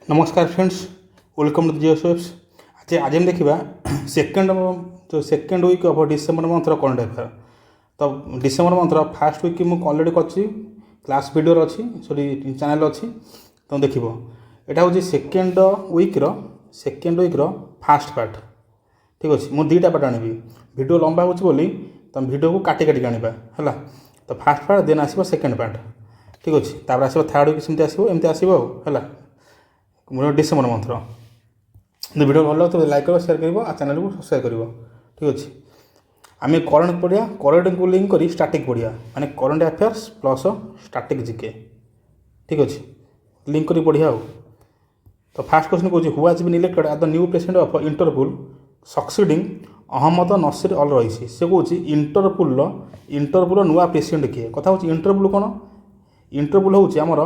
नमस्कार friends, welcome to Geo Sops. आज हम देखा सेकेंड वीक ऑफ डिसेंबर मंथर करंट अफेयर। तो डिसेंबर मंथर फास्ट वीक मुझे अलरेडी कर क्लास वीडियो अच्छी सॉरी चैनल अच्छी तो देख यहाँ हूँ सेकेंड वीक्र फास्ट पार्ट। ठीक अच्छे मुझे दुईटा पार्ट आनी वीडियो लंबा हो तुम वीडियो को काटी काटिक आने है। तो फास्ट पार्ट देन आसो सेकेंड पार्ट। ठीक अच्छे तापर आसो थर्ड वीक सेमती आसो एमती आसो है डिसेंबर मंथर। तो वीडियो भल लगे तो लाइक कर शेयर कर चैनल को सब्सक्राइब कर। ठीक अच्छे आम करंट पढ़िया करंट को लिंक कर स्टाटिक पढ़िया माने current affairs plus static GK. ठीक अच्छे लिंक कर पढ़िया। तो फास्ट क्वेश्चन कौन who has been elected as the new president of Interpol succeeding Ahmed Naser Al Raisi. से कौन इंटरपोल नुआ प्रेसिडेंट किए कथा हूँ। इंटरपोल कौन इंटरपोल हूँ आमर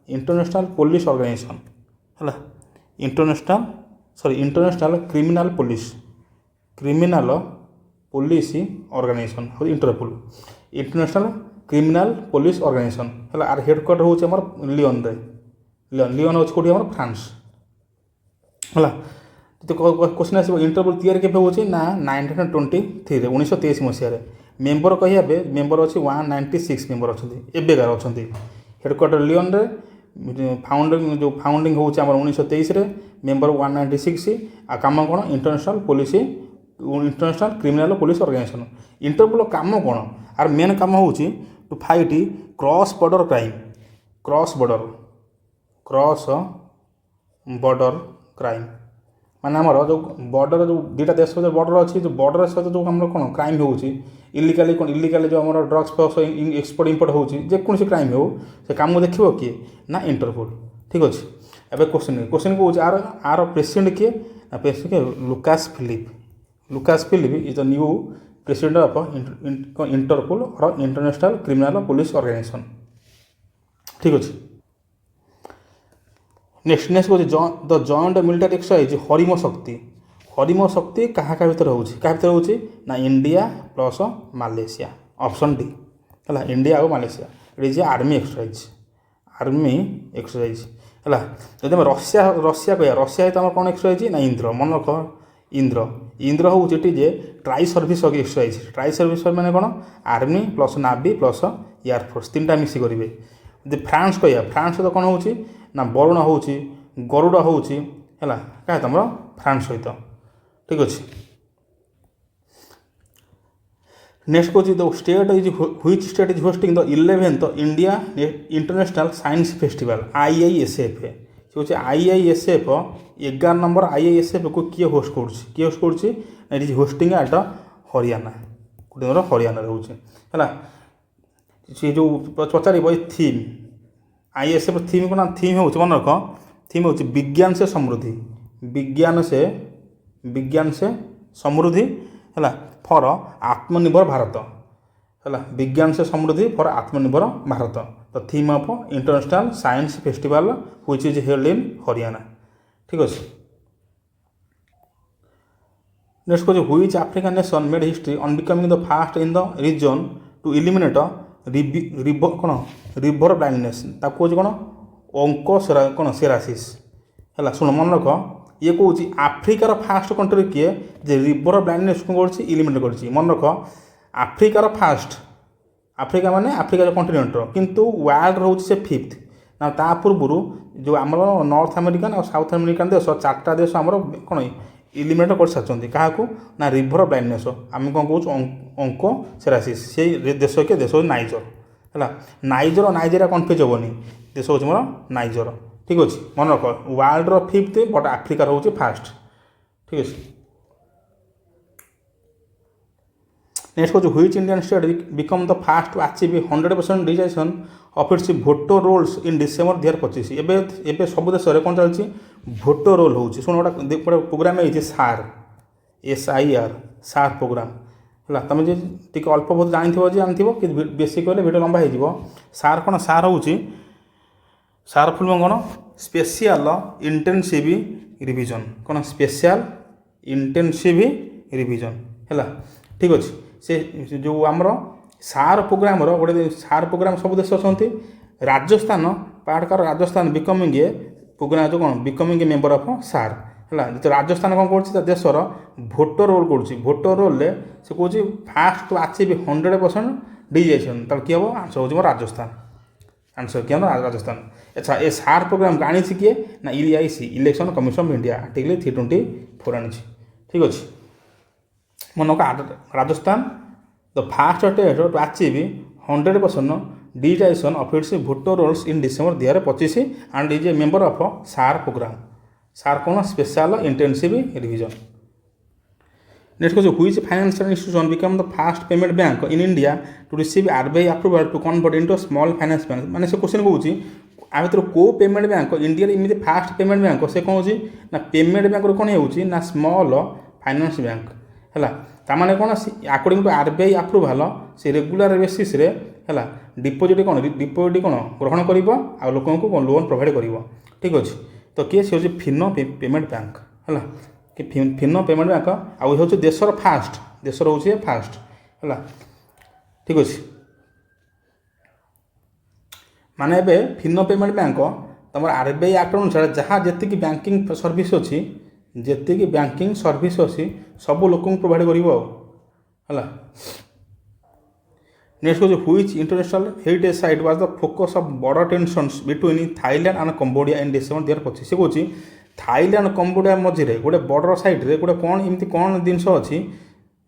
इंटरनेशनल पुलिस ऑर्गेनाइजेशन है। इंटरनेशनल क्रिमिनल पुलिस ऑर्गेनाइजेशन हूँ Interpol. International criminal police organisation है। आर हेडक्वार्टर हूँ आम लियोन हूँ कौटी आम फ्रांस है। तो क्वेश्चन आस इंटरपोल तैयारी के हूँ ना 1923 1923 मसीह मेम्बर कहे मेम्बर अच्छी 196 मेम्बर अच्छा एवेगार अच्छा। हेडक्वार्टर लियोन फाउंडिंग जो फाउंडिंग होम 1923 मेम्बर 196 आ कम कौन International criminal police Organisation. Interpol कम कौन आर मेन कम हूँ to fight cross border crime माने आमर जो बॉर्डर जो दुटा देश जो बॉर्डर अच्छी जो बॉर्डर सहित जो आम कौन क्राइम हो इलिकाली जो आम ड्रग्स फग्स एक्सपोर्ट इम्पोर्ट होजेकोसी क्राइम हो से कम देखो किए ना इंटरपोल। ठीक अच्छे एवं क्वेश्चन कौन आर प्रेसिडेंट किए ना प्रेसिडेंट किए Lucas Philippe is the new president of Interpol और इंटरनेशनल क्रिमिनल पुलिस ऑर्गेनाइजेशन। ठीक अच्छे next the joint military exercise Harimau Shakti क्या भितर हो ना India plus Malaysia option D है। इंडिया और Malaysia it is army exercise है। जब रशिया कह रशिया तो कौन एक्सरसाइज ना इंद्र मन रख इंद्र हूँ जे ट्राई सर्विस एक्सरसाइज मैंने कौन आर्मी प्लस नावी प्लस एयरफोर्स तीन मिसी करेंगे। जो फ्रांस कह फ्रांस तो कौन हो ना वरुण हूँ गरुड़ हूँ है क्या तुम फ्रांस सहित। ठीक अच्छे नेक्स्ट कौन the state is which state is hosting the 11th India international science festival IISF हूँ IISF 11 नंबर IISF को किए होस्ट कर होस्टिंग एट हरियाणा हरियाणा रोचे है। सी जो पचार थीम IISF थीम कौन थीम हो मन रख थीम हूँ विज्ञान से समृद्धि है फॉर आत्मनिर्भर भारत है। विज्ञान से Samriddhi for Aatmanirbhar Bharat the theme of international science festival which is held in Haryana. ठीक अच्छे नेक्स्ट कौन which African nation made history on becoming the first in the region to eliminate river blindness कौन कौन कौन सेरासिस है। शुण मन रख ये कौन आफ्रिकार फास्ट कंट्री किए जे रिभर ब्लाइंडनेस को इलिमिनेट कर मन रख आफ्रिकार फास्ट आफ्रिका माने आफ्रिका जो कंटिनेंटर किंतु वर्ल्ड रोचे से 5th ना ता पूर्व जो आम नॉर्थ अमेरिकान और साउथ अमेरिकान देश 4टा देश आम कौन इलिमिनेट कर सारी क्या ना रिभर ब्लाइंडनेस आम कौन कौन अंको सेरासिस से देश के देश हूँ नाइजर है। नाइजर और नाइजेरिया कन्फ्यूज हेनी देश हूँ मोर नाइजर। ठीक अच्छे मन रख वर्ल्ड 5th बट आफ्रिकार हूँ फास्ट। ठीक अच्छे नेक्स्ट कौन which Indian state become the first to achieve 100% digitisation of its voter rolls in December 2025 एवं सब देश में कौन चलती भोटर रोल हो शुण गोटे प्रोग्राम है SIR सार प्रोग्राम है। तुम जो टी अल्प बहुत जानथो कि बेसी कहले वीडियो लंबा हो सार कौन सार हूँ सार फिल्म कौन स्पेशल इंटेंसिव रिविजन कौन स्पेशल इंटेंसिव रिविजन है। ठीक अच्छे से जो आमर सार प्रोग्राम गोटे सार प्रोग्राम सब देश अच्छा राजस्थान पार्ट कार राजस्थान बिकमिंग ए प्रोग्राम जो कौन बिकमिंग ए मेम्बर ऑफ सार है जो राजस्थान कौन कर देशर भोटर रोल कर भोटर रोल से कौन फास्ट टू अचीव 100% डिजाइसन तब किए हम आंसर हो राजस्थान आंसर किए राजस्थान। अच्छा ए सार प्रोग्राम आनी किए ना ECI Election Commission of India Article 324 आनी ठीक अच्छे मन Rajasthan the first state to achieve 100% digitisation of its voter rolls in December 2025 and is a member of SIR programme SIR कौन special intensive revision. Next question which financial institution become the first payment bank in India to receive RBI approval to convert into small finance bank माने से question कहूँ आ भर को payment bank India इमती first payment bank से कौन हो ना पेमेंट बैंक कौन हो स्मॉल फाइनान्स बैंक है ताने कौन अकॉर्डिंग टू आरबीआई अप्रूवल से रेगुलर बेसिस रे है डिपोजिट कौन ग्रहण कर लोक लोन प्रोवाइड कर ठीक अच्छे तो किए सी हूँ फिनो पेमेंट बैंक है कि फिनो पेमेंट बैंक आउ हूँ देशर फास्ट देशर हूँ फास्ट है ठीक अच्छे माने ए फिनो पेमेंट बैंक तुम आरबीआई एक्ट अनुसार जहाँ जी बैंकिंग सर्विस अच्छी जी बैंकिंग सर्विस अच्छी सब लोक प्रोवाइड कर next question which international heritage site was the focus of border tensions between Thailand and Cambodia in December 2025 से कौन थाईलैंड कंबोडिया मझे गोटे बॉर्डर साइड रे गोटे कौन एमती कौन जिनस अच्छी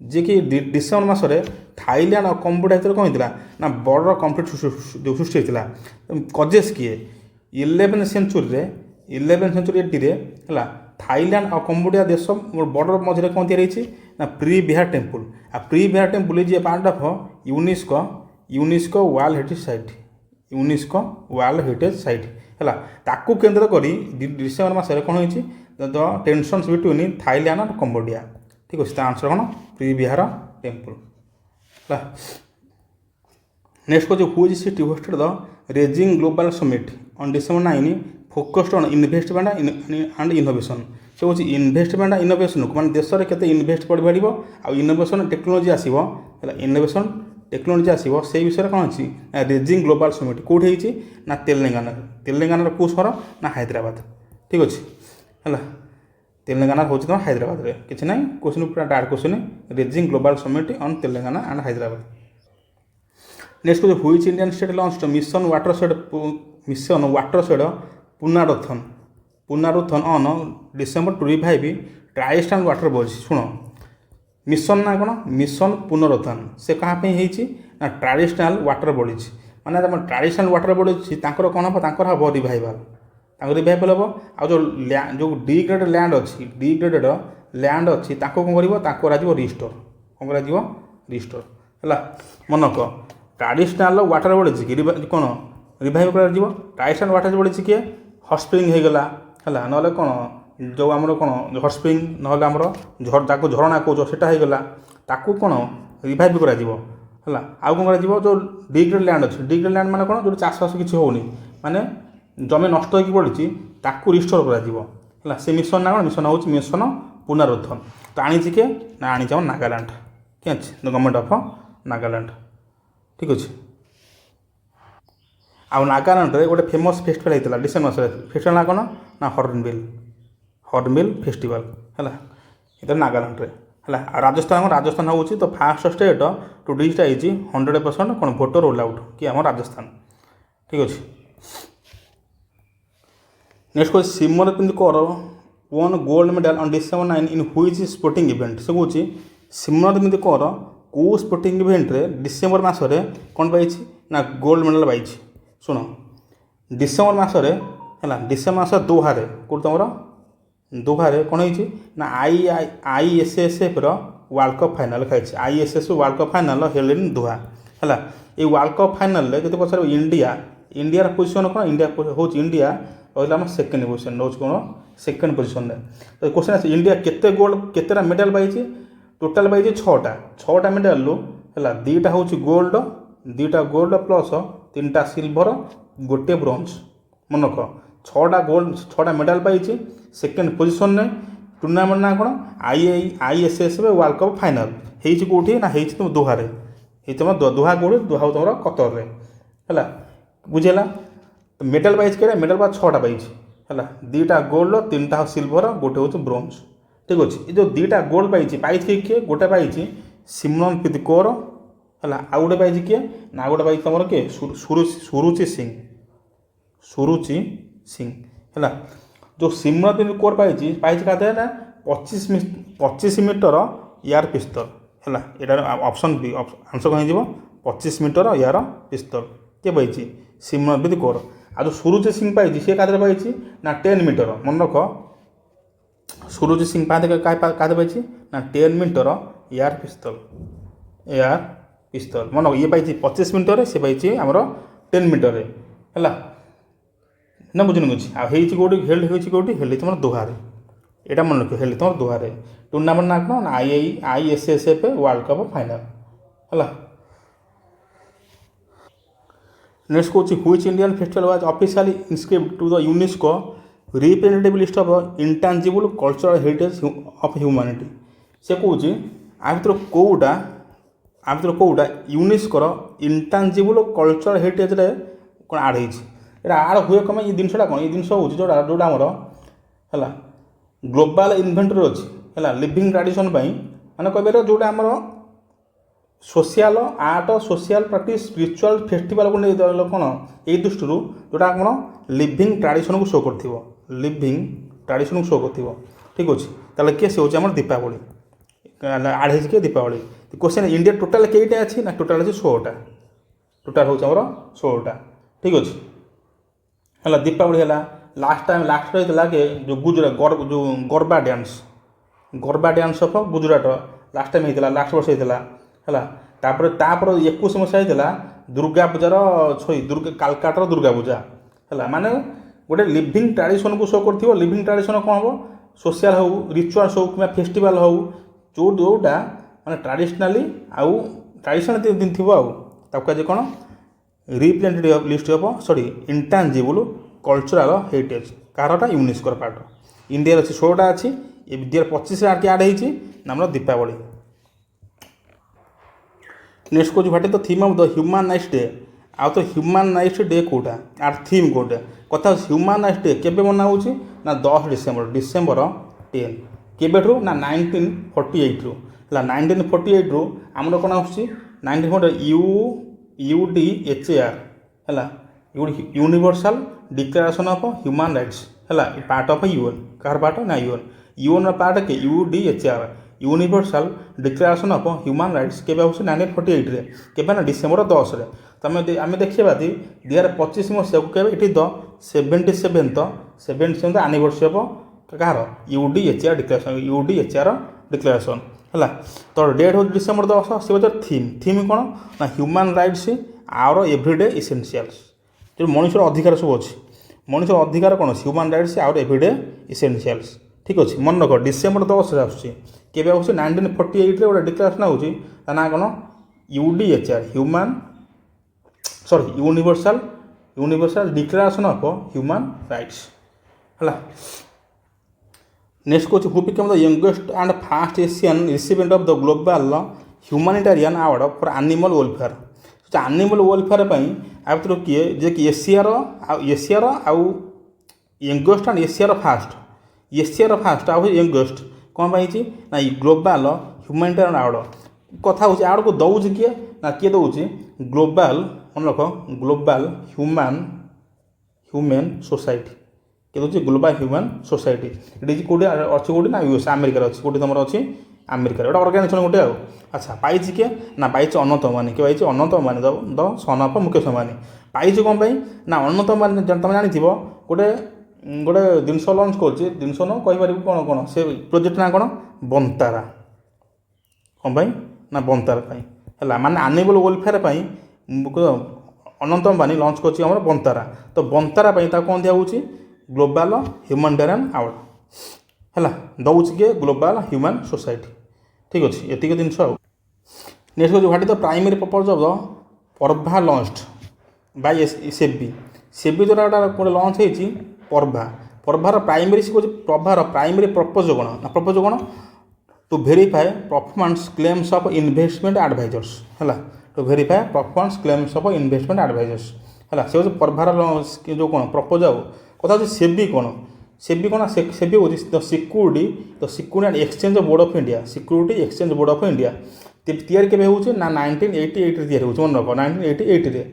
जी कि डिसेंबर मसरे थाईलैंड और कंबोडिया भर कौन होता ना बॉर्डर कन्फ्लिक्ट सृष्टि होता कजेस किए 11th सेंचुरी एटी है थाईलैंड और कंबोडिया देश बॉर्डर मझे कौन तैयारी ना प्री बिहार टेम्पल आ Preah Vihear temple is a part of UNESCO world heritage site UNESCO world heritage site है ताकू केंद्र करी डिसेंबर मसरे कौन होती द टेंशन्स बिटवीन थाईलैंड और कंबोडिया ठीक अच्छे आंसर कौन प्री बिहार टेम्पल है। Next question which city hosted the rising global summit on December 9 focused on investment and innovation से हूँ इन्वेस्टमेंट एंड इनोवेशन माने देश में केते इन्वेस्ट कर आ इनोवेशन टेक्नोलोजी आसो इनोवेशन टेक्नोलोजी आसो से विषय कौन अच्छी रेजिंग ग्लोबल समिट कौटी होती ना तेलेंगाना कौ सहर ना हैदराबाद ठीक अच्छे है तेलेंगाना हूँ तुम हैदराबाद में किसी ना क्वेश्चन पूरा डार्क question Rising global summit on Telangana and Hyderabad. Next question which Indian state launched Mission Watershed Punarutthan on December 25 ट्राइस्टान वाटर बॉडीज शुण मिशन ना कौन मिशन पुनरुत्थान से क्या ना ट्राडिशनल वाटर बॉडीज माने ट्राडिशनल वाटर बॉडीज कौन हम रिवाइवल रिवाइवल हम जो डिग्रेडेड लैंड अच्छी डिग्रेडेड लैंड अच्छी कौन कर रिस्टोर कौन कर रिस्टोर है मनक ट्राडिशनल वाटर बॉडीज कौन रिवाइव कर ट्राडिशनल वाटर बॉडीज किए हट स्प्रिंग होगला है ना कौन जो आम कौन हट स्प्रिंग ना झरणा कौच से होगला कौन रिवाइव कर आउ कौन कर जो डिग्रेड लैंड अच्छे डिग्रेड लैंड माने कौन जो चाषबास किसी होनी माने जमी नष्ट हो पड़ी रिस्टोर कर से मिशन ना कौन मिशन हूँ मिशन पुनरुत्थान तो आनी किए ना आनी नागालैंड ठीक अच्छे गवर्नमेंट ऑफ नागालैंड ठीक अच्छे आ नागालैंड रे गोटे फेमस फेस्टिवल होता है डिसेंबर मस फेस्टिवल ना कौन ना हॉर्नबिल फेस्टिवल है ये नागालैंड रे है राजस्थान हूँ तो फास्ट स्टेट टू डिजिटाइज 100% कौन भोटर रोल आउट कि आम राजस्थान ठीक अच्छे। Next question Simranpreet Kaur won gold medal on December 9 in which sporting event से कौन सिमरनप्रीत कौर कौ स्पोर्टिंग इवेंट रे डिसेंबर मसरे कौन पाई ना गोल्ड मेडल पाई शुण डिसेंबर मसरे है डिसेंबर मस दोहारे कौट तुम दोहारे कौन होना आईएसएसएफ वर्ल्ड कप फाइनाल खाई ISS World Cup final held in Doha है ये वर्ल्ड कप फाइनाल जो पचार इंडिया पोजिशन कौन इंडिया हूँ इंडिया रहा आम सेकेंड पोजिशन रोज कौन सेकेंड पोजिशन तो क्वेश्चन आस इंडिया केते गोल्ड केतेटा मेडल पाई टोटाल पाई 6टा मेडल है 2टा हूँ गोल्ड प्लस 3टा सिल्वर गोटे ब्रोंज मनक 6टा मेडल पाई सेकेंड पोजिशन ने टूर्नामेंट ना कौन आईएसएस वर्ल्ड कप फाइनाल होती कौटी ना तुम दोहारे तुम दोहा कौटी दोहा तुम कतर है बुझेगा तो मेडल पाई मेडल बा 6टा पाई है 2टा गोल्ड 3टा सिल्वर गोटे हूँ ब्रोंज ठीक अच्छे ये जो 2टा गोल्ड पाई किए गोटे पाई सिमरनप्रीत कौर है आउ गोटे पाई किए ना गोटे पाई तुम किए सुरुचि सिंह है जो सिमरनप्रीत कौर पाई क्या 25 मीटर एयर पिस्तल है यहाँ ऑप्शन बी आंसर कहीं 25 मीटर एयर पिस्तल किए पाई सिमरनप्रीत कौर आ जो सुरुचि सिंह पाई सी क्या पाई ना 10 मीटर मन रख सुरुचि सिंह क्या पाई ना 10 मीटर एयर पिस्तल मन ये पाई 25 मीटर सी पाई आमर 10 मीटर है ना बुझुन कुछ आई कौटी हेल्ड होती हेल्ड तुम दोहारे यहाँ मन रख हेल्ड तुम दोहारे टूर्नामेंट ना कौन ना ISSF वर्ल्ड कप फाइनल है नेक्स्ट कौन which Indian festival was officially inscribed to the UNESCO representative list of intangible cultural heritage of humanity से कौन आ भर कौटा यूनेस्कोर इंटांजिबल कल्चरल हेरिटेज कौन आड होता आड हुए कम ये जिनसा कौन ये जिन हूँ जोटा आमर है ग्लोबाल इन्वेंटरी अच्छी है लिविंग ट्रेडिशन माने कह जोटा आमर social art social practice spiritual festival को नहीं कौन ये दृष्टि जोटा कौन लिविंग ट्रेडिशन को शो कर लिविंग ट्रेडिशन को शो कर ठीक अच्छे ताले किए से हूँ दीपावली आड़ हो दीपावली क्वेश्चन इंडिया टोटाल कईटा अच्छी ना टोटाल अच्छी 16टा टोटाल हूँ 16टा ठीक अच्छे है दीपावली है लास्ट होता कि जो गुजरात जो garba dance of Gujarat last time होता लास्ट वर्ष होता है तापर 21 मसीहा होता दुर्गा पूजार दुर्गा कालकाटार दुर्गा पूजा है माने गोटे लिविंग ट्रेडिशन को शो कर लिविंग ट्रेडिशन कौन हम सोशल हो रिचुअल्स हो कि फेस्टिवल हो जोटा माने ट्रेडिशनाली आउ ट्रेडिशनल दिन थी आज कौन representative list of sorry intangible cultural heritage कारटा यूनेस्कोर पार्ट इंडिया अच्छी 16टा अच्छी 2025 आड़ होती नाम दीपावली नेक्स्ट कौन what is the theme of the Human Rights Day आ तो ह्यूमन राइट्स डे कौटा आर थीम कौटा कथा ह्यूमन राइट्स डे केबे मना होची ना 10 डिसेम्बर 10 केबेठू ना 1948 रु है 1948 रु आमर कौन आसूँ 1940 UDHR है Universal Declaration of Human Rights है पार्ट ऑफ यूएन कार पार्ट ना यूएन पार्ट के UDHR Universal Declaration of Human Rights के 1948 रे के ना डिसेम्बर 10 रे तो आम देखा 2025 मसीहा को ये the 77th anniversary of Kahar UDHR declaration है तो डेट हूँ डिसेम्बर 10 से थीम कौन ना human rights our everyday essentials जो मनुष्यर अधिकार सब अच्छी मनुष्य अधिकार कौन human rights our everyday essentials ठीक अच्छे मन रख डिसेम्बर 10 आसूँ के 1948 गोटे डिक्लेरेशन होता ना कौन UDHR Universal Declaration of Human Rights है नेक्स्ट कौन who become the youngest and first Asian recipient of the Global Humanitarian Award for animal welfare animal welfare आ भर किए जे कि एशियार आउ यंगेस्ट एंड एशियार फास्ट आउ यंगेस्ट कौन पाई ना ग्लोबल ह्यूमैनिटेरियन अवार्ड कथा हूँ आवार्ड को दौर किए ना किए दौर ग्लोबल मन रख ग्लोबल ह्यूमन सोसाइटी किए दूसरी ग्लोबल ह्यूमन सोसाइटी ये कौटे अच्छी कौटी ना यूएस अमेरिकार अच्छी कौटी तुम अच्छी अमेरिकार गोटे अर्गानाइजेशन गोटे अच्छा पाई किए ना पाई अनंत अंबानी किए पाई Anant Ambani the son of Mukesh Ambani पाई कौन पाई ना अनंत अंबानी तुम जानी गोटे गोटे जिनस लंच कर जिनस न कहीपर कौन कौन से प्रोजेक्ट ना कौन बंतारा कौन पाई ना बंतारा है माने animal welfare Anant Ambani lunch कर बंतारा तो बंतारा कौन दिया ग्लोबल ह्यूमैनिटेरियन अवार्ड है दौर किए ग्लोबल ह्यूमन सोसाइटी ठीक अच्छे ये जिन नेक्स्ट हूँ what is the primary purpose of the PaRRVA launched by SEBI द्वारा गोटे लॉन्च होती पर्भार प्राइमरी से कौन प्रभार प्राइमरी पर्पज कौन ना पर्पज कौन to verify performance claims of investment advisers है to verify performance claims of investment advisers है से हूँ परभार जो कौन प्रपोजाल कथा हूँ सेबी कौन सेबी कौन सेबी हूँ the security and exchange board of India security exchange board of India तैयारी केवे हूँ ना 1988 तैयारी हूँ मन रख 1988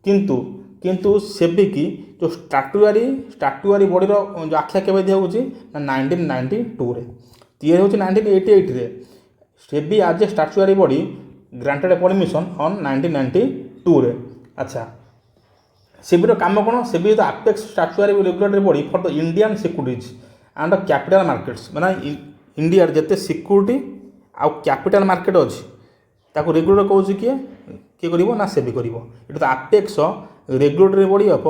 किंतु किंतु सेबी की जो स्टाटुआरी बॉडी जो आख्या केवे दिया हूँ ना 1992 तैयारी हूँ 1988 सेबी आज a statutory body granted permission on 1992 अच्छा सेबीर काम कौन SEBI the apex statutory regulatory body for the Indian securities and capital markets माने इंडिया जिते सिक्यूरिटी आउ कैपिटल मार्केट अच्छी ताको रेगुलेटर कौन किए किए कर ना सेबी कर it the apex regulatory body of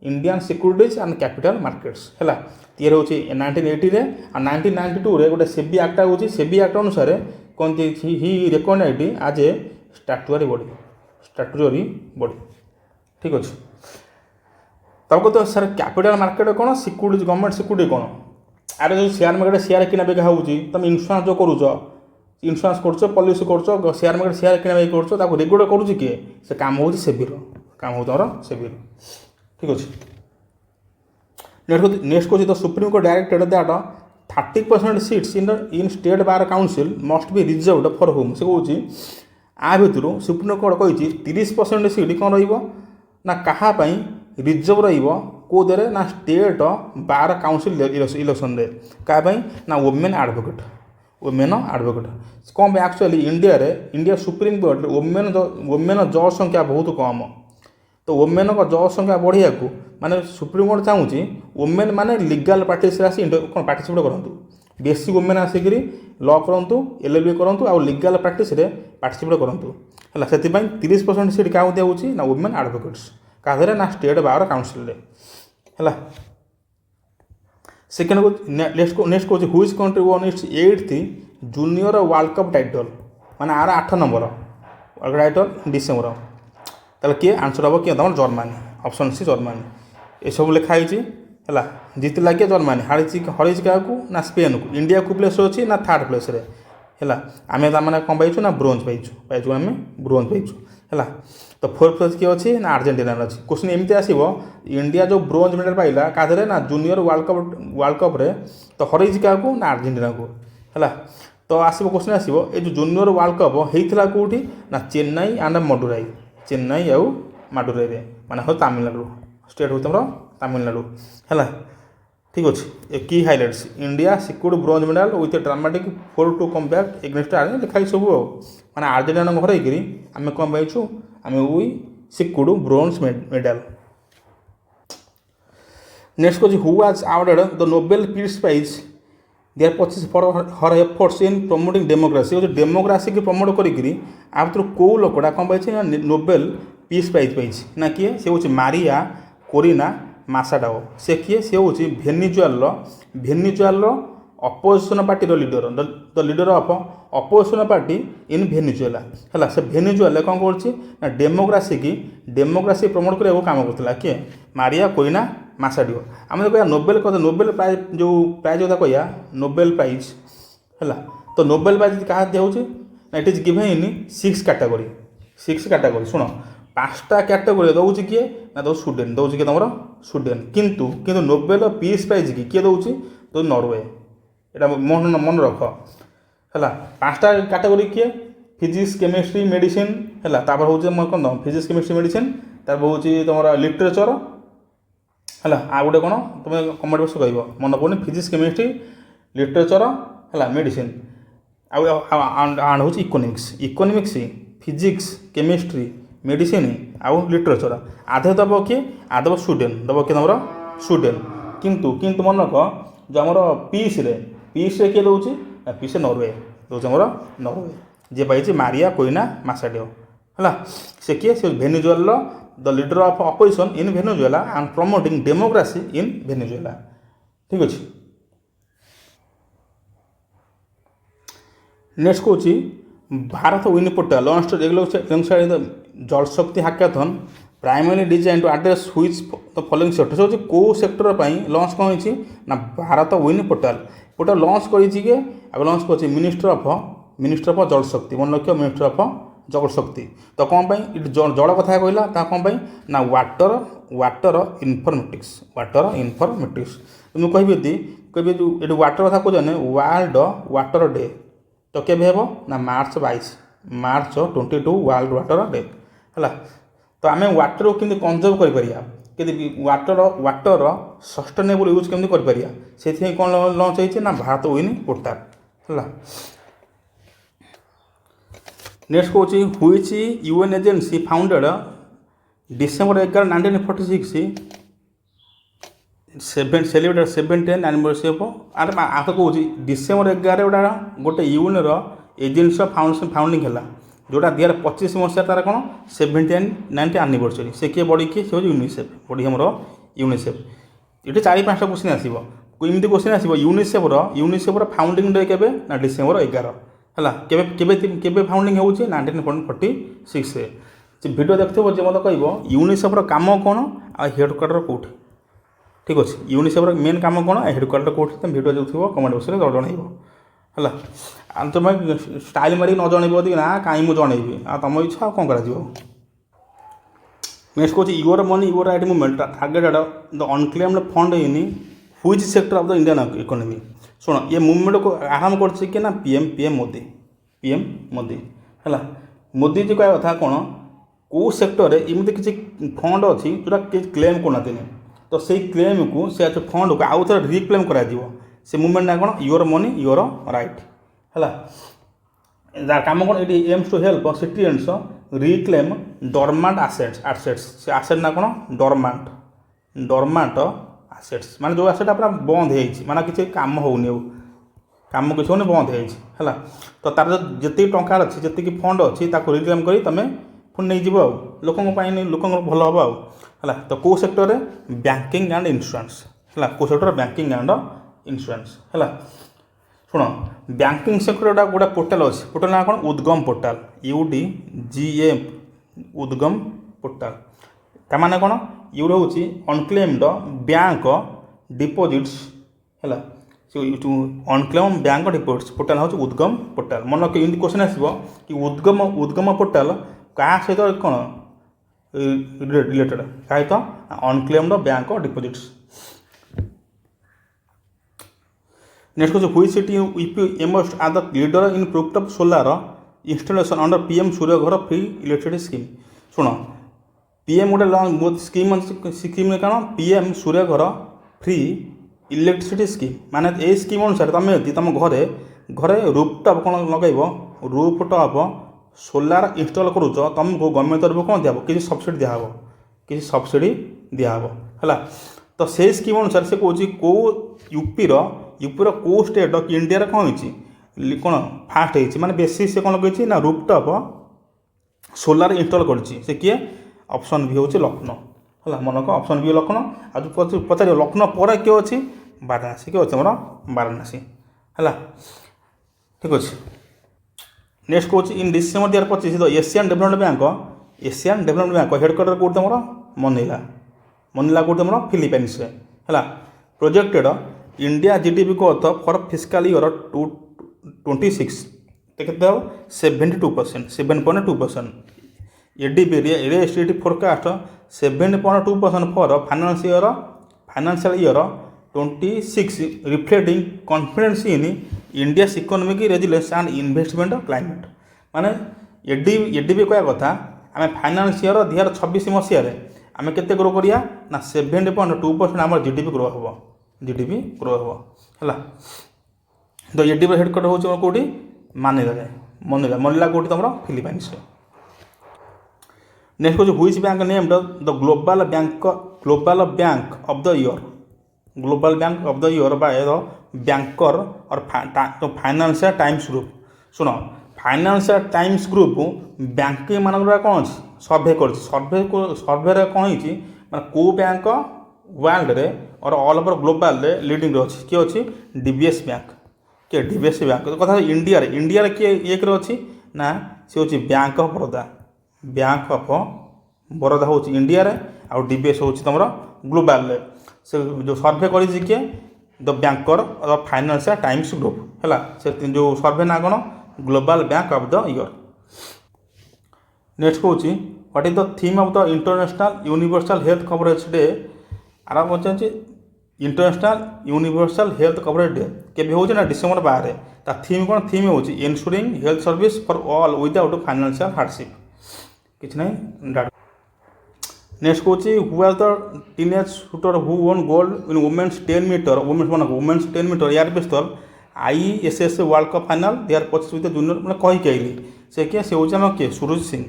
Indian securities and capital markets है तैयारी हूँ 1980 और 1992 गोटे सेबी एक्ट हूँ सेबी एक्ट अनुसार कौन ही recognised as a statutory body ठीक अच्छे तब तो सर कैपिटल मार्केट कौन सिक्यूरिटी गवर्नमेंट सिक्यूरिटी कौन आरे जो शेयर मार्केट शेयर किना बेचा हो तुम इन्शुरांस जो करुच इन्शुरांस कर पॉलिसी कर शेयर मार्केट शेयर किना बेचा कर रेगुलेट करुच्ची किए से काम हूँ सेबीर काम हूँ तुम सेबीर ठीक अच्छे next question the supreme court directed that 30% seats in state bar council must be reserved for home से कहूँ आ भितर सुप्रीम कोर्ट कही 30% सीट कौन रहा कहाँपाई रिजर्व रोदे ना स्टेट बार काउंसिल इलेक्शन रे क्या ना वुमेन एडवोकेट कौन actually India supreme court women जज संख्या बहुत कम तो वुमेन जज संख्या बढ़िया को माने सुप्रीम कोर्ट चाहूँगी वुमेन माने लीगल प्रैक्टिस कौन पार्टिसिपेट करूँ बेसी वुमेन आसिक लॉ करूँ LLB करूँ आ लीगल प्रैक्टिस पार्टिसिपेट करूँ है से 30% सीट क्या दिखाई ना वुमेन एडवोकेट्स क्या ना स्टेट बार काउंसिल है सेकेंड को नेक्स्ट कौन which country won its 8th junior World Cup title माने आर 8 नंबर वर्ल्ड टाइटल डिसेम्बर ताले किए आंसर हम किए तुम जर्मानी ऑप्शन सी जर्मानी ये सब लिखाई है जीतला किए जर्मानी हरई क्या ना स्पेन को इंडिया को प्लेस अच्छी ना थर्ड प्लेस है आम मैंने कौन पाइचु ना ब्रोंज पाइचु आम ब्रोंज पाइचु है तो फोर्थ प्लेस किए अच्छी ना आर्जेंटीना अच्छी क्वेश्चन एमती आसो इंडिया जो ब्रोंज मेडल पाइला क्या ना जूनियर वर्ल्ड कप रे तो हरई क्या ना आर्जेंटीना को है तो आसो क्वेश्चन आसो ये जो जूनियर वर्ल्ड कप होता कौटी ना चेन्नई एंड मडुराई चेन्नई आउ मडुराई माने हो तमिलनाडु स्टेट हो तुम तमिलनाडु है ठीक अच्छे की highlights India secured bronze medal with dramatic 4-2 comeback against लिखाई सब माने आर्जेंटीना घर होकर आम कौन पाइचु आम we secured bronze medal next कौन who was awarded the Nobel peace prize the year 25 for her efforts in promoting democracy जो डेमोक्रेसी की प्रमोट करी आ भर कौ लोकटा कौन पाई नोबेल पीस प्राइज पाई ना किए से हूँ मारिया कोरिना मासाडाओ से किए से हूँ Venezuela opposition party leader the leader of opposition party in Venezuela है से भेनिजुएला कौन कर डेमोक्रेसी प्रमोट करने काम करता किए मारिया कोरिना मासाडियो आम कह नोबेल कह नोबेल प्राइज जो प्राइज कथा कह नोबेल प्राइज है तो नोबेल प्राइज क्या दिखाई ना it is given in 6 category शुण 5टा कैटेगोरी दौर किए ना दो स्वीडेन दौर किए तुम स्वीडेन किंतु किंतु नोबेल पीस प्राइज की किए दौर तो नॉर्वे यहाँ मन रख है 5टा कैटेगोरी किए फिजिक्स केमिस्ट्री मेडिसिन है हूँ कौन फिजिक्स केमिस्ट्री मेडिसिन तार हूँ तुम लिटरेचर है आ गोटे कौन तुम कमेंट बॉक्स कह मन पड़े फिजिक्स केमिस्ट्री लिटरेचर है मेडिसिन आउट हूँ इकोनोमिक्स फिजिक्स केमिस्ट्री मेडिसिन आउ लिटरेचर आधे दब किए आदब स्वीडेन दब किए तुम स्वीडेन किंतु किंतु मन रख जो आम पीस किए दौर पीस नॉर्वे दौर नॉर्वे जी पाई मारिया कोइना मासाडियो है से किए से Venezuela the leader of opposition in Venezuela and promoting democracy in Venezuela ठीक अच्छे नेक्स्ट कौन Bharat win portal launch regular Jal Shakti hackathon primary design to address which the following sector से कौ सेक्टर लॉन्च कौन ना भारत विन पोर्टाल लॉन्च कर launch कर minister of Jal Shakti मन लक्ष्य मिनिस्टर ऑफ ଜଳଶକ୍ତି। ତ କ'ଣ ପାଇଁ ଏଠି ଜଳ କଥା କହିଲା ତା କ'ଣ ପାଇଁ ନା ୱାଟର ଇନଫର୍ମେଟିକ୍ସ। ମୁଁ କହିବି ଯଦି କହିବି ଯେଉଁ ଏଠି ୱାଟର କଥା କହୁଛନ୍ତି ୱାର୍ଲଡ଼ ୱାଟର ଡେ। ତ କେବେ ହେବ ନା ମାର୍ଚ୍ଚ 22 ୱାର୍ଲଡ଼ ୱାଟର ଡେ ହେଲା। ତ ଆମେ ୱାଟରକୁ କେମିତି କନଜର୍ଭ କରିପାରିବା, କେମିତି ୱାଟର ସଷ୍ଟେନେବୁଲ୍ ୟୁଜ୍ କେମିତି କରିପାରିବା, ସେଥିପାଇଁ କ'ଣ ଲଞ୍ଚ ହେଇଛି ନା ଭାରତ ୱିନ୍ ପୋର୍ଟାଲ ହେଲା। ନେକ୍ସଟ କହୁଛି which UN agency founded December 11, 1946 celebrate 70th anniversary of ଆଠ କହୁଛି December 11 ଗୋଟେ ୟୁଏନ୍ର ଏଜେନ୍ସିର ଫାଉଣ୍ଡିଂ ହେଲା, ଯେଉଁଟା 2025 ମସିହା ତାର କ'ଣ 79th anniversary। ସେ କିଏ ବଡ଼ି କିଏ ସେ ହେଉଛି ୟୁନିସେଫ୍, ବଡ଼ି ଆମର ୟୁନିସେଫ୍। ଏଠି 4-5ଟା କୋଶ୍ଚିନ୍ ଆସିବ, ଏମିତି କୋଶ୍ଚିନ୍ ଆସିବ ୟୁନିସେଫ୍ର ଫାଉଣ୍ଡିଂ ଡେ କେବେ ନା December 11 ହେଲା। କେବେ ଫାଉଣ୍ଡିଂ ହେଉଛି 1946ରେ। ସେ ଭିଡ଼ିଓ ଦେଖୁଥିବ ଯେ ମୋତେ କହିବ ୟୁନିସେଫ୍ର କାମ କ'ଣ ଆଉ ହେଡ଼କ୍ୱାର୍ଟର କେଉଁଠି। ଠିକ୍ ଅଛି, ୟୁନିସେଫ୍ର ମେନ୍ କାମ କ'ଣ ଆଉ ହେଡ଼କ୍ୱାର୍ଟର କେଉଁଠି, ତୁମେ ଭିଡ଼ିଓ ଦେଖୁଥିବ କମେଣ୍ଟ ବକ୍ସରେ ଜଣାଇବ ହେଲା। ଆଉ ତୁମେ ଷ୍ଟାଇଲ୍ ମାରିକି ନ ଜଣାଇବ ଯଦି ନା କାହିଁ ମୁଁ ଜଣାଇବି, ଆଉ ତୁମ ଇଚ୍ଛା ଆଉ କ'ଣ କରାଯିବ। ନେକ୍ସଟ କହୁଛି your money your right movement targeted the unclaimed fund in which sector of the Indian economy. ଶୁଣ ଏ ମୁଭମେଣ୍ଟକୁ ଆରମ୍ଭ କରିଛି କି ନା ପିଏମ୍ ମୋଦି ହେଲା। ମୋଦି ଯେ କହିବା କଥା କ'ଣ କେଉଁ ସେକ୍ଟରରେ ଏମିତି କିଛି ଫଣ୍ଡ ଅଛି ଯେଉଁଟା କିଛି କ୍ଲେମ୍ କରୁନାହାନ୍ତି, ତ ସେଇ କ୍ଲେମ୍କୁ ସେ ଫଣ୍ଡକୁ ଆଉ ଥରେ ରିକ୍ଲେମ୍ କରାଯିବ। ସେ ମୁଭମେଣ୍ଟ ନା କ'ଣ ୟୁଅର ମନି ୟୁଅର ରାଇଟ୍ ହେଲା। ଯାହା କାମ କ'ଣ ଏଠି aims to help citizens reclaim dormant assets. ସେ ଆସେଟ୍ ନା କ'ଣ ଡରମାଣ୍ଟ ଆସେଟ୍ସ, ମାନେ ଯେଉଁ ଆସେଟ୍ଟା ପୁରା ବନ୍ଦ ହେଇଯାଇଛି, ମାନେ କିଛି କାମ ହେଉନି, ଆଉ କାମ କିଛି ହେଉନି, ବନ୍ଦ ହେଇଯାଇଛି ହେଲା। ତ ତାର ଯେତିକି ଟଙ୍କା ଅଛି ଯେତିକି ଫଣ୍ଡ ଅଛି ତାକୁ ରିକ୍ଲେମ୍ କରି ତୁମେ ପୁଣି ନେଇଯିବ ଆଉ ଲୋକଙ୍କ ପାଇଁ, ଲୋକଙ୍କର ଭଲ ହେବ ଆଉ ହେଲା। ତ କେଉଁ ସେକ୍ଟରରେ ବ୍ୟାଙ୍କିଂ ଆଣ୍ଡ ଇନ୍ସୁରାନ୍ସ ହେଲା, କେଉଁ ସେକ୍ଟରରେ ବ୍ୟାଙ୍କିଂ ଆଣ୍ଡ ଇନ୍ସୁରାନ୍ସ ହେଲା। ଶୁଣ ବ୍ୟାଙ୍କିଂ ସେକ୍ଟରଟା ଗୋଟେ ପୋର୍ଟାଲ ଅଛି, ପୋର୍ଟାଲ ନା କ'ଣ ଉଦ୍ଗମ ପୋର୍ଟାଲ UDGM ଉଦ୍ଗମ ପୋର୍ଟାଲ। ତାମାନେ କ'ଣ ଇଉର ହେଉଛି ଅନକ୍ଲେମ୍ଡ ବ୍ୟାଙ୍କ ଡିପୋଜିଟ୍ସ ହେଲା। ଅନକ୍ଲେମ୍ ବ୍ୟାଙ୍କ ଡିପୋଜିଟ୍ସ ପୋର୍ଟାଲ ହେଉଛି ଉଦ୍ଗମ ପୋର୍ଟାଲ। ମନେ ଏମିତି କ୍ୱେଶ୍ଚନ୍ ଆସିବ କି ଉଦ୍ଗମ ପୋର୍ଟାଲ କାହା ସହିତ କ'ଣ ରିଲେଟେଡ଼, କାହା ସହିତ ଅନକ୍ଲେମ୍ଡ ବ୍ୟାଙ୍କ ଡିପୋଜିଟ୍ସ। ନେକ୍ସଟ ହେଉଛି which city emerged as the leader in rooftop solar installation under PM Surya Ghar free electricity scheme. ଶୁଣ PM ଗୋଟେ ସ୍କିମ୍ କ'ଣ PM Surya Ghar free electricity scheme. ମାନେ ଏଇ ସ୍କିମ୍ ଅନୁସାରେ ତୁମେ ଯଦି ତୁମ ଘରେ ରୁଫଟପ୍ କ'ଣ ଲଗାଇବ, ରୁଫଟପ୍ ସୋଲାର ଇନଷ୍ଟଲ୍ କରୁଛ, ତୁମକୁ ଗଭର୍ଣ୍ଣମେଣ୍ଟ ତରଫରୁ କ'ଣ ଦିଆହେବ, କିଛି ସବସିଡ଼ି ଦିଆହେବ ହେଲା। ତ ସେଇ ସ୍କିମ୍ ଅନୁସାରେ ସେ କହୁଛି କେଉଁ ୟୁପିର କେଉଁ ଷ୍ଟେଟ୍ ଇଣ୍ଡିଆରେ କ'ଣ ହେଇଛି, କ'ଣ ଫାଷ୍ଟ ହେଇଛି, ମାନେ ବେଶୀ ସେ କ'ଣ ଲଗେଇଛି ନା ରୁଫଟପ୍ ସୋଲାର ଇନଷ୍ଟଲ୍ କରିଛି। ସେ କିଏ ଅପସନ୍ ବି ହେଉଛି ଲକ୍ଷ୍ନୌ ହେଲା। ମନେକ ଅପସନ୍ ବି ଲକ୍ଷ୍ନୌ। ଆଉ ପଚାରିବ ଲକ୍ଷ୍ନୌ ପରେ କିଏ ଅଛି, ବାରାଣାସୀ, କିଏ ଅଛି ଆମର ବାରାଣାସୀ ହେଲା। ଠିକ୍ ଅଛି। ନେକ୍ସଟ କହୁଛି in December 2025 the Asian development bank headquarter କେଉଁଠି ତୁମର ମନିଲା କେଉଁଠି ତୁମର ଫିଲିପାଇନ୍ସରେ ହେଲା। Projected India GDP growth for fiscal year 26 କେତେ ହେବ 7.2%। ADB rate forecast 7.2% for financial year 26 reflecting confidence in India's economic resilience and investment climate. ମାନେ ADB କହିବା କଥା ଆମେ ଫାଇନାନ୍ସ ଇୟର 2026 ମସିହାରେ ଆମେ କେତେ ଗ୍ରୋ କରିବା ନା 7.2% ଆମର GDP ଗ୍ରୋ ହେବ ହେଲା। ତ ADB ହେଡ଼କ୍ୱାର୍ଟର ହେଉଛି କେଉଁଠି ମନିଲା କେଉଁଠି ତୁମର ଫିଲିପାଇନ୍ସରେ। ନେକ୍ସଟ ହେଉଛି which bank named the global bank of the year by the Banker or Financial Times group. ଶୁଣ ଫାଇନାନ୍ସିଆଲ ଟାଇମ୍ସ ଗ୍ରୁପ୍ ବ୍ୟାଙ୍କିଂ ମାନଙ୍କର କ'ଣ ଅଛି ସର୍ଭେ କରିଛି। ସର୍ଭେରେ କ'ଣ ହେଇଛି ମାନେ କେଉଁ ବ୍ୟାଙ୍କ ୱାର୍ଲଡରେ ଅର୍ ଅଲ୍ ଓଭର ଗ୍ଲୋବାଲରେ ଲିଡ଼ିଂରେ ଅଛି, କିଏ ଅଛି DBS ବ୍ୟାଙ୍କ। କଥା ଇଣ୍ଡିଆରେ କିଏ ଏକରେ ଅଛି ନା ସେ ହେଉଛି ବ୍ୟାଙ୍କ ଅଫ୍ ବରୋଦା ହେଉଛି ଇଣ୍ଡିଆରେ, ଆଉ DBS ହେଉଛି ତୁମର ଗ୍ଲୋବାଲରେ। ସେ ଯେଉଁ ସର୍ଭେ କରିଛି କିଏ ଦ ବ୍ୟାଙ୍କର ଫାଇନାନ୍ସିଆଲ ଟାଇମ୍ସ ଗ୍ରୁପ୍ ହେଲା। ସେ ଯେଉଁ ସର୍ଭେ ନା କ'ଣ global bank of the year. Next कौन what is the theme of the international universal health coverage day आराम पचार international universal health coverage day केबे हो ना डिसेम्बर 12 ता थीम कौन थीम हो ensuring health service for all without financial hardship किछ नहीं। नेक्स्ट कौन who has the teenage shooter who won gold in women's 10 metre women's 10 metre air pistol ISS world cup final they are 25 with junior मैंने कहीकि आइली से किए से हूँ किए सूरज सिंह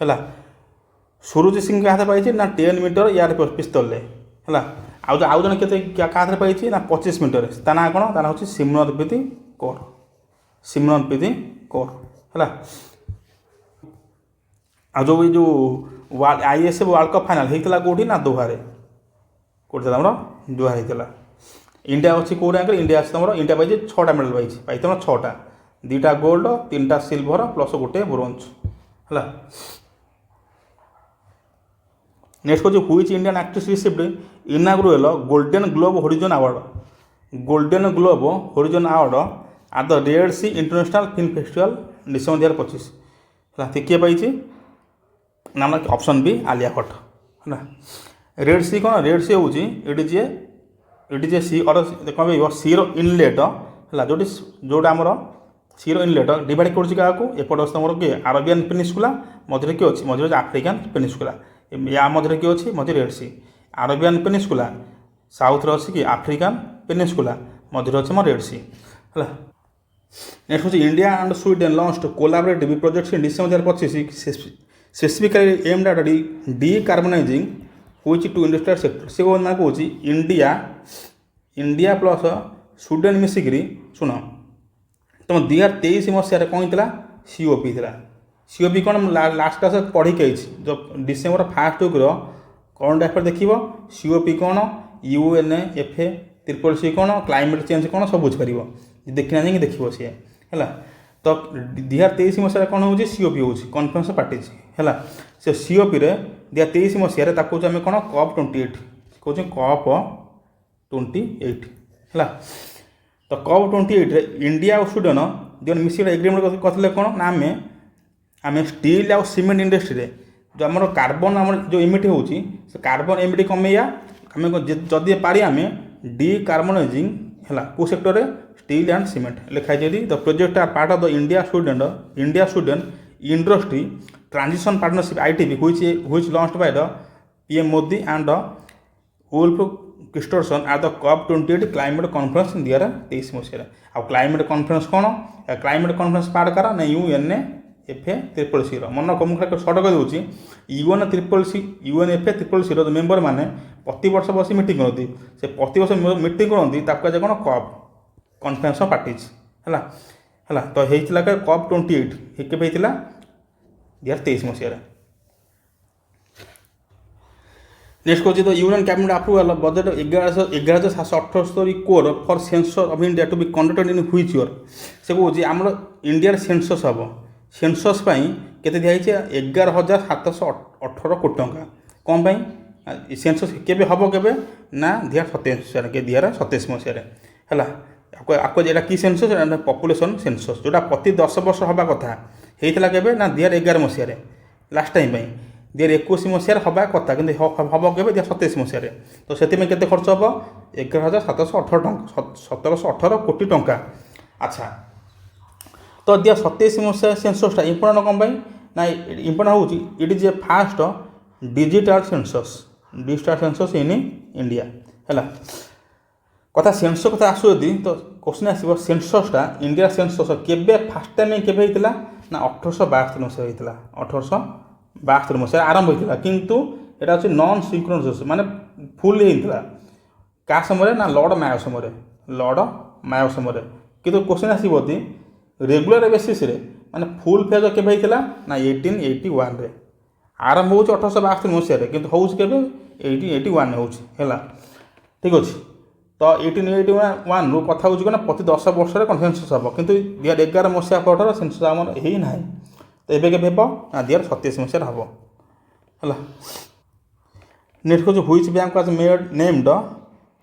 है सूरज सिंह क्या पाई ना 10 मीटर एयर पिस्तल है आउ जन के पाई ना 25 मीटर ता ना कौन ता हूँ सिमरनप्रीत कौर है आ जो ISS वर्ल्ड कप फाइनल होता कौटी ना दोहारे कौट आम दोहार होता इंडिया अच्छी कौ रैंक इंडिया अच्छी तुम इंडिया पाई 6टा मेडल पाई तुम 6टा 2टा गोल्ड 3टा सिल्वर प्लस गोटे ब्रोंज है। नेक्स्ट कौन which Indian actress received inaugural Golden Globe Horizon Award at the Red Sea International Film Festival December 2025 है किए पाई नाम ऑप्शन बी आलिया भट्ट है। रेड सी कौन रेड सी हूँ ये जे सी और कह सीर इनलेट है जोटा आमर सीर इनलेट डिवाइड कर तुम किए अरबियन पेनिनसुला मझे किए अच्छी मझे आफ्रिकान पेनिनसुला या मझे किए अच्छी मझे रेड सी अरबियन पेनिनसुला साउथ अच्छी कि आफ्रिकान पेनिनसुला मझे अच्छे रेड सी है। नेक्स्ट हूँ India and Sweden launched collaborative projects in December 2025 specifically aimed at decarbonising which to industrial sector से कौन कौन इंडिया प्लस स्वीडेन मिसिकी शुण तुम 2023 मसीह कौन होता COP था COP कौन लास्ट क्लास पढ़ी आई जो December 1st week current affair देख COP कौन UNFA CCC कौन क्लाइमेट चेंज कौन सब बुझीपर देखना जाए देख सी है तो 2023 मसीह कौन हो COP हो कन्फरेन्स पार्टी है से COP रे 2023 मसीह आम कौन COP 28 कौन COP 28 है तो COP 28 रे इंडिया और स्वीडेन जो मिसिक एग्रीमेंट करते कौन ना आम स्टील आ सीमेंट इंडस्ट्री जो आम कार्बन आम जो एमिट हो कार्बन एमिट कमेया आम जदि पारि आम डीकार्बनाइजिंग है को सेक्टर स्टील एंड सीमेंट लिखाई the project are part of the India Sweden industry transition partnership ITP which launched by the PM Modi and the Ulf Kristersson at the COP 28 climate conference in 2023 मसीह आ climate conference कौन climate conference part करा ना UNFA CCC मन को मुझे shirt कर दूसरी UNFA CCC जो मेम्बर मैंने प्रति वर्ष बस मीटिंग करती से प्रति वर्ष मीटिंग करती कहे कौन COP कॉन्फ्रेंस पार्टीज है तो होता COP 28 के 2023 मसीह। नेक्स्ट कौन तो union cabinet approval budget 11,778 crore for census of India to be conducted in which year से कौन आम इंडिया सेंसस हम सेंसस के दिखाई 11,718 कोटी टंका कौन पाई सेंसस के हम के ना 2027 मसीह है आपको यहाँ कि सेंसस पॉपुलेशन सेंसस जोटा प्रति 10 वर्ष हवा कथा होता के ना 2011 मसीह लास्ट टाइम 2021 मसीह हवा कथा कि हम के 2027 मसीह तो से खर्च हम 11,718 टंका 1,718 कोटी टंका। अच्छा तो 2027 मसीह सेंससटा इम्पोर्टाट कौन ना इम्पोर्टाट हूँ it is a fast digital census in India है कथा सेंसस कथा आसू यदि तो क्वेश्चन आसो सेंससटा इंडिया सेंसस केबे फास्ट टाइम केबे होता ना 1872 मसीह होता 1872 मसीह आरंभ होता किंतु यहाँ हूँ नॉन सिंक्रोनस माने फुल होता क्या समय ना लॉर्ड मायो समय किंतु क्वेश्चन आसो रेगुलर बेसीस माने फुल फेज केबे होता ना 1881 रे आरंभ हो 1872 मसीह किंतु हूँ केबे 1881 होगा ठीक अच्छे तो 1881 रु कथा हूँ ना प्रति 10 वर्ष कन्सेंसस हम कितु 2011 मसीहा पर सेंसस आम ही ना तो ये के ना 2027 मसीह हम है। नेक्स्ट हूँ which bank was made named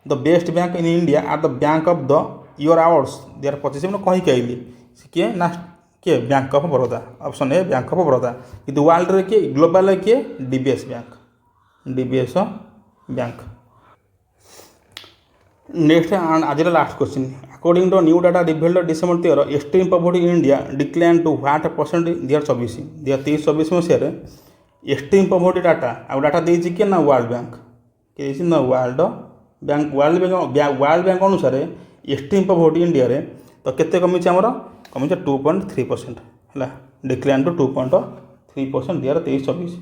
the best bank in India or the bank of the year awards 2025 मैंने कहीकि आइली किए ना किए bank of Baroda, option A bank of Baroda. किंतु वर्ल्ड रे किए ग्लोबल रे किए DBS bank, DBS bank. Next आज last question, according to new data revealed December 13 extreme poverty in India decline to what percent 2024 2023-24 मसीह एक्सट्रीम पॉवर्टी डाटा आ data देछि कि ना वर्ल्ड बैंक के ना वर्ल्ड बैंक अनुसार एक्सट्रीम पॉवर्टी इंडिया रे तो केते कमिছে हमर कमिছে 2.3% है डिक्लाइन टू 2.3% 2023-24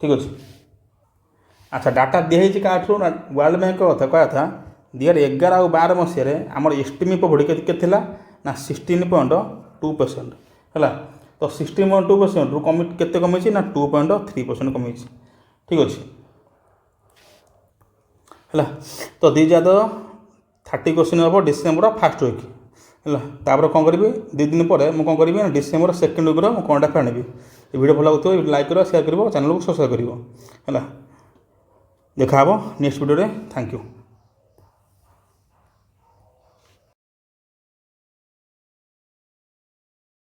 ठीक अच्छे। अच्छा डाटा दिखाई क्या वर्ल्ड बैंक कथा कहा था 2011 और 12 मसीह आमर एक्सट्रीम पॉवर्टी के ना 16.2% है तो 16.2% रु केते कमी ना 2.3% कमी ठीक अच्छे है। तो दी जा तो 30 क्वेश्चन हम डिसेम्बर फास्ट वीक है तापर कौन करी 2 दिन पर मुझे कौन करी डिसेम्बर सेकेंड वीक्र मुझे कंडक्ट आनबी। वीडियो भल लगे लाइक कर शेयर कर चैनल को सब्सक्राइब कर है देखा नेक्स्ट वीडियो थैंक यू।